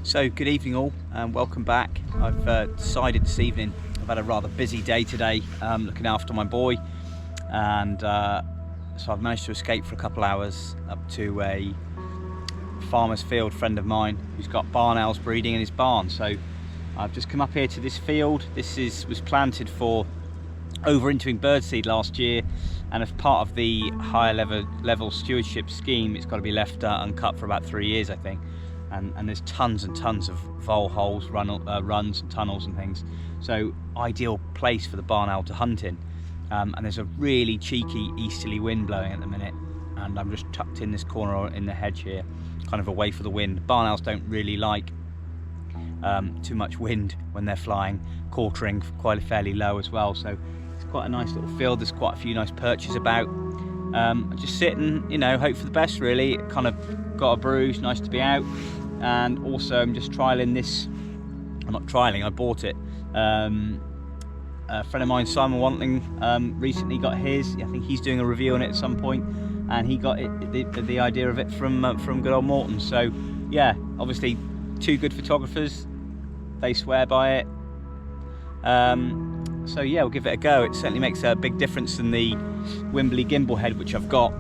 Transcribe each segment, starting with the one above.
So good evening all, and welcome back. I've decided this evening, I've had a rather busy day today looking after my boy, and so I've managed to escape for a couple hours up to a farmer's field friend of mine who's got barn owls breeding in his barn. So I've just come up here to this field. This was planted for overwintering birdseed last year, and as part of the higher level stewardship scheme, it's got to be left uncut for about 3 years, I think. And there's tons and tons of vole holes, runs and tunnels and things. So ideal place for the barn owl to hunt in. And there's a really cheeky easterly wind blowing at the minute, and I'm just tucked in this corner in the hedge here, kind of away from the wind. Barn owls don't really like too much wind when they're flying, quartering quite fairly low as well. So it's quite a nice little field. There's quite a few nice perches about. Just sitting, you know, hope for the best really. Kind of got a breeze, nice to be out. And also I'm just trialing this, I'm not trialing, I bought it. A friend of mine, Simon Wantling, recently got his. I think he's doing a review on it at some point, and he got the idea of it from good old Morton. So yeah, obviously two good photographers, they swear by it. So yeah, we'll give it a go. It certainly makes a big difference in the Wimberley gimbal head which I've got,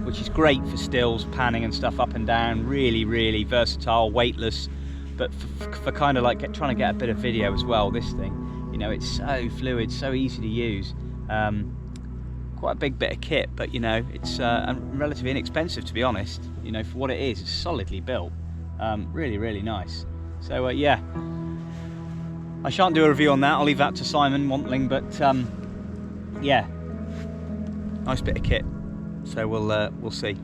which is great for stills, panning and stuff up and down. Really versatile, weightless, but for kind of like trying to get a bit of video as well. This thing, you know, it's so fluid, so easy to use. Quite a big bit of kit, but you know, it's relatively inexpensive, to be honest. You know, for what it is, it's solidly built. Really nice. So yeah, I shan't do a review on that. I'll leave that to Simon Wantling. But yeah, nice bit of kit. So we'll see.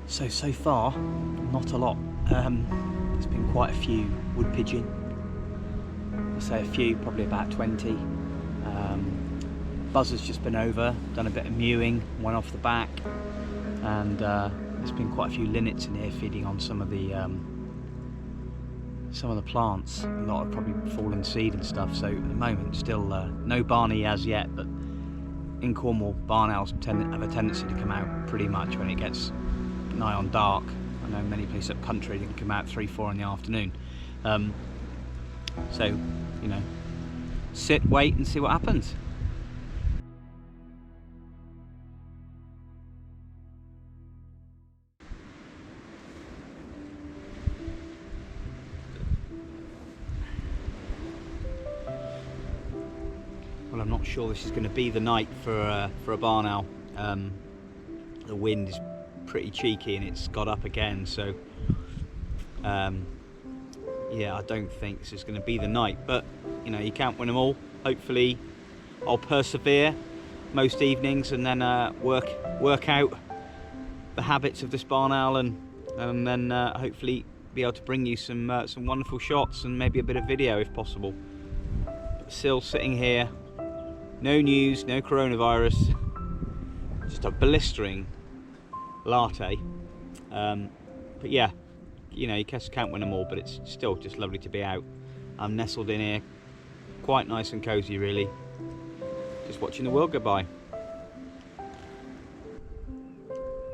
So far, not a lot. There's been quite a few wood pigeon. I say a few, probably about 20. Buzzer's just been over, done a bit of mewing, one off the back, and there's been quite a few linnets in here feeding on some of the plants. A lot have probably fallen seed and stuff. So at the moment, still no barney as yet, but in Cornwall, barn owls have a tendency to come out pretty much when it gets nigh on dark. I know many places up country they can come out 3-4 in the afternoon. So, you know, sit, wait and see what happens. Well, I'm not sure this is going to be the night for a barn owl. The wind is pretty cheeky and it's got up again, so yeah, I don't think this is going to be the night, but you know, you can't win them all. Hopefully I'll persevere most evenings and then work out the habits of this barn owl, and then hopefully be able to bring you some wonderful shots and maybe a bit of video if possible. But still sitting here, no news, no coronavirus, just a blistering latte. But yeah, you know, you can't win them all, but it's still just lovely to be out. I'm nestled in here, quite nice and cozy really, just watching the world go by.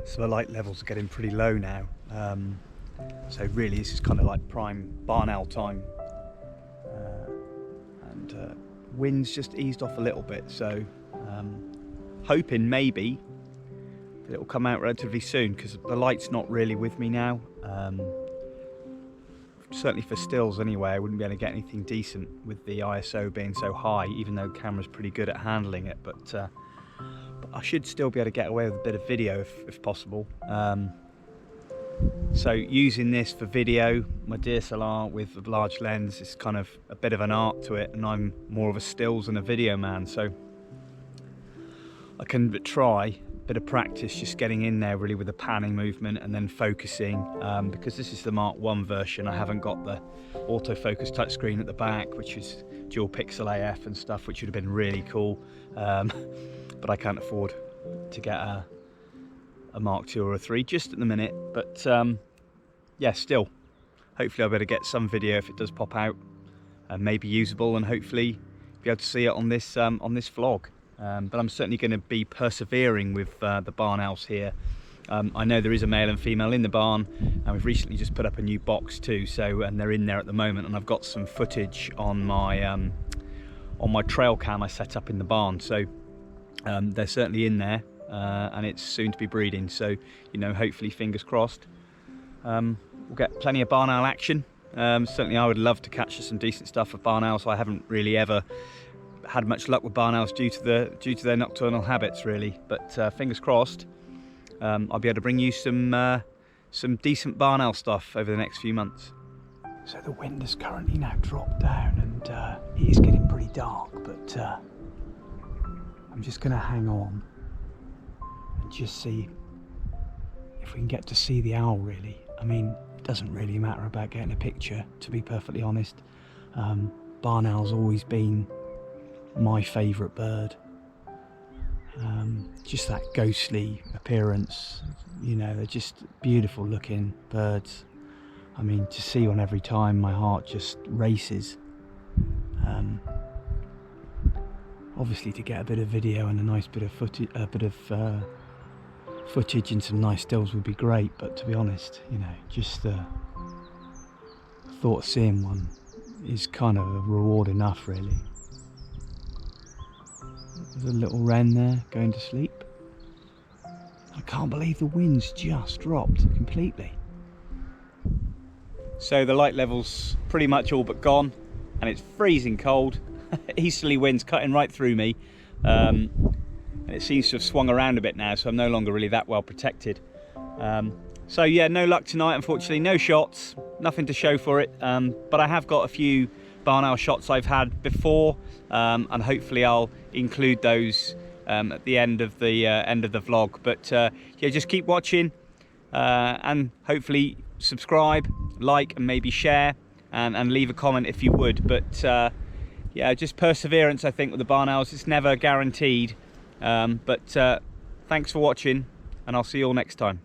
So the light levels are getting pretty low now, so really this is kind of like prime barn owl time. and wind's just eased off a little bit, so hoping maybe that it will come out relatively soon, because the light's not really with me now. Certainly for stills anyway, I wouldn't be able to get anything decent with the ISO being so high, even though the camera's pretty good at handling it, but I should still be able to get away with a bit of video if possible. So using this for video, my DSLR with a large lens is kind of a bit of an art to it, and I'm more of a stills and a video man, so I can try a bit of practice just getting in there really with the panning movement and then focusing, because this is the Mark 1 version. I haven't got the autofocus touchscreen at the back, which is dual pixel AF and stuff, which would have been really cool, but I can't afford to get a Mark 2 or a 3 just at the minute. But yeah, still, hopefully I'll be able to get some video if it does pop out, and maybe usable, and hopefully be able to see it on this vlog. But I'm certainly going to be persevering with the barn owls here. I know there is a male and female in the barn, and we've recently just put up a new box too, so, and they're in there at the moment, and I've got some footage on my trail cam I set up in the barn, so they're certainly in there, and it's soon to be breeding, so, you know, hopefully, fingers crossed, we'll get plenty of barn owl action. Certainly I would love to capture some decent stuff of barn owls. I haven't really ever had much luck with barn owls due to their nocturnal habits, really, but fingers crossed, I'll be able to bring you some decent barn owl stuff over the next few months. So the wind has currently now dropped down, and it is getting pretty dark, but I'm just going to hang on and just see if we can get to see the owl, really. I mean, it doesn't really matter about getting a picture, to be perfectly honest. Barn owl's always been my favourite bird. Just that ghostly appearance, you know, they're just beautiful looking birds. I mean, to see one every time, my heart just races. Obviously, to get a bit of video and a nice bit of footage and some nice stills would be great, but to be honest, you know, just the thought of seeing one is kind of a reward enough, really. There's a little wren there going to sleep. I can't believe the wind's just dropped completely. So the light level's pretty much all but gone, and it's freezing cold. Easterly winds cutting right through me, and it seems to have swung around a bit now, so I'm no longer really that well protected. So yeah, no luck tonight, unfortunately. No shots, nothing to show for it, but I have got a few barn owl shots I've had before, and hopefully I'll include those at the end of the vlog. But yeah, just keep watching, and hopefully subscribe, like, and maybe share, and leave a comment if you would. But yeah, just perseverance, I think, with the barn owls. It's never guaranteed, but thanks for watching, and I'll see you all next time.